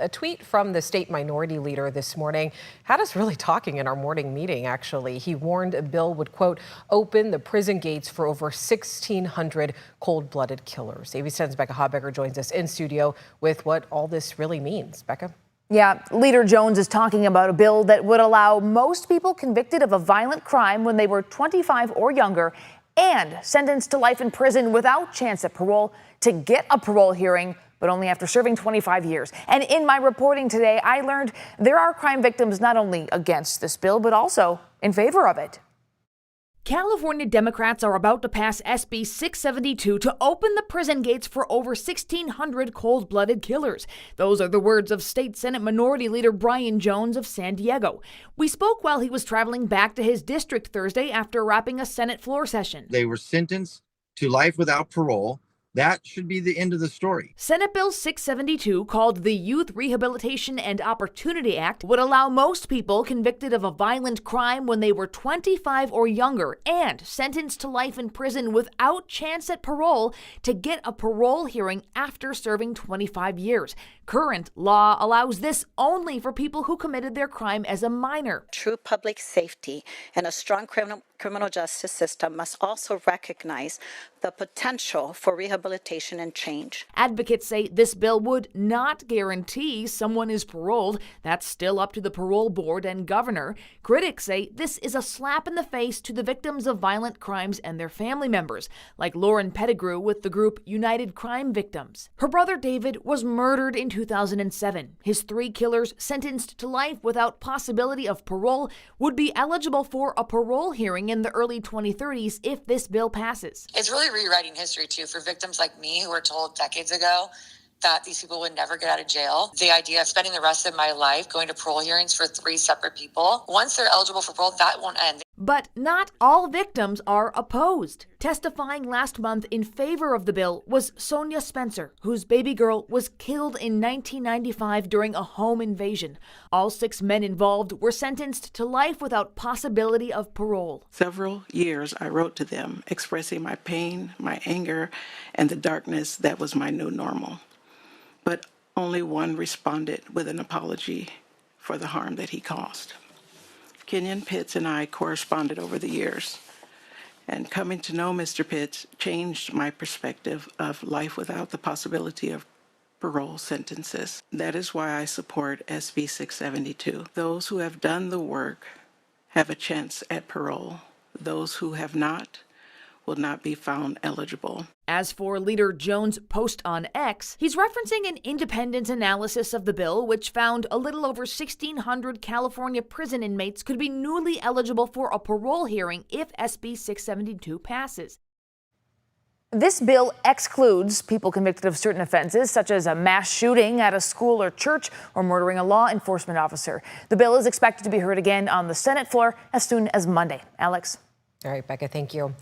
A tweet from the state minority leader this morning had us really talking in our morning meeting, actually. He warned a bill would, quote, open the prison gates for over 1,600 cold-blooded killers. ABC 10's Becca Hobbecker joins us in studio with what all this really means. Becca? Yeah, Leader Jones is talking about a bill that would allow most people convicted of a violent crime when they were 25 or younger and sentenced to life in prison without chance at parole to get a parole hearing, but only after serving 25 years. And in my reporting today, I learned there are crime victims not only against this bill, but also in favor of it. California Democrats are about to pass SB 672 to open the prison gates for over 1,600 cold-blooded killers. Those are the words of State Senate Minority Leader Brian Jones of San Diego. We spoke while he was traveling back to his district Thursday after wrapping a Senate floor session. They were sentenced to life without parole. That should be the end of the story. Senate Bill 672, called the Youth Rehabilitation and Opportunity Act, would allow most people convicted of a violent crime when they were 25 or younger and sentenced to life in prison without chance at parole to get a parole hearing after serving 25 years. Current law allows this only for people who committed their crime as a minor. True public safety and a strong criminal justice system must also recognize the potential for rehabilitation and change. Advocates say this bill would not guarantee someone is paroled. That's still up to the parole board and governor. Critics say this is a slap in the face to the victims of violent crimes and their family members, like Lauren Pettigrew with the group United Crime Victims. Her brother David was murdered in 2007. His 3 killers, sentenced to life without possibility of parole, would be eligible for a parole hearing in the early 2030s if this bill passes. It's really rewriting history, too, for victims like me who were told decades ago that these people would never get out of jail. The idea of spending the rest of my life going to parole hearings for 3 separate people, once they're eligible for parole, that won't end. But not all victims are opposed. Testifying last month in favor of the bill was Sonia Spencer, whose baby girl was killed in 1995 during a home invasion. All 6 men involved were sentenced to life without possibility of parole. Several years I wrote to them expressing my pain, my anger, and the darkness that was my new normal. But only one responded with an apology for the harm that he caused. Kenyon Pitts and I corresponded over the years, and coming to know Mr. Pitts changed my perspective of life without the possibility of parole sentences. That is why I support SB 672. Those who have done the work have a chance at parole. Those who have not will not be found eligible. As for Leader Jones' post on X, he's referencing an independent analysis of the bill, which found a little over 1,600 California prison inmates could be newly eligible for a parole hearing if SB 672 passes. This bill excludes people convicted of certain offenses, such as a mass shooting at a school or church or murdering a law enforcement officer. The bill is expected to be heard again on the Senate floor as soon as Monday. Alex? All right, Becca, thank you.